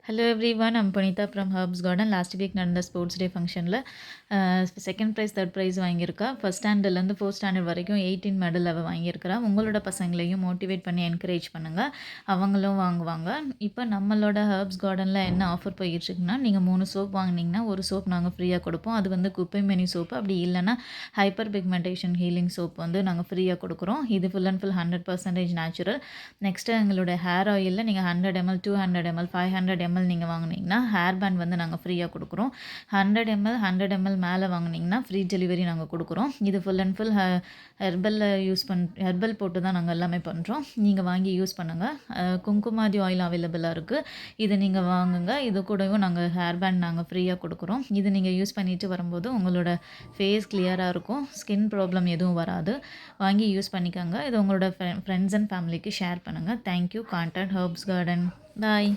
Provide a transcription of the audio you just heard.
Hello everyone, I'm Punitha from herbs garden. Last week நடந்த sports day ஃபங்க்ஷனில் second prize, third prize வாங்கியிருக்கா. First ஸ்டாண்டர்ட்லேருந்து fourth standard வரைக்கும் 18 medal அவள் வாங்கியிருக்கிறா. உங்களோட பசங்களையும் மோட்டிவேட் பண்ணி என்கரேஜ் பண்ணுங்கள், அவங்களும் வாங்குவாங்க. இப்போ நம்மளோட ஹர்ப்ஸ் கார்டனில் என்ன ஆஃபர் போயிட்டுருக்குன்னா, நீங்கள் 3 சோப் வாங்கினீங்கன்னா ஒரு சோப் நாங்கள் ஃப்ரீயாக கொடுப்போம். அது வந்து குப்பைமேனி சோப்பு, அப்படி இல்லைன்னா ஹைப்பர் பிக்மெண்டேஷன் ஹீலிங் சோப் வந்து நாங்கள் ஃப்ரீயாக கொடுக்குறோம். இது full and full 100% natural. Next எங்களோட ஹேர் ஆயிலில் நீங்கள் 100 ml, 200 ml, 500 ml நீங்கள் வாங்கினீங்கன்னா ஹேர் பேண்ட் வந்து நாங்கள் ஃப்ரீயாக கொடுக்குறோம். 100 ml மேலே வாங்கினீங்கன்னா ஃப்ரீ டெலிவரி நாங்கள் கொடுக்குறோம். இது ஃபுல் அண்ட் ஃபுல் ஹெர்பல் போட்டு தான் நாங்கள் எல்லாமே பண்ணுறோம். நீங்கள் வாங்கி யூஸ் பண்ணுங்கள். குங்குமாதி ஆயில் அவைலபிளாக இருக்குது. இது நீங்கள் வாங்குங்க. இது கூடவும் நாங்கள் ஹேர் பேண்ட் நாங்கள் ஃப்ரீயாக கொடுக்குறோம். இது நீங்கள் யூஸ் பண்ணிட்டு வரும்போது உங்களோட ஃபேஸ் கிளியராக இருக்கும், ஸ்கின் ப்ராப்ளம் எதுவும் வராது. வாங்கி யூஸ் பண்ணிக்கோங்க. இது உங்களோட ஃப்ரெண்ட்ஸ் அண்ட் ஃபேமிலிக்கு ஷேர் பண்ணுங்கள். தேங்க்யூ. Contact herbs garden. பாய்.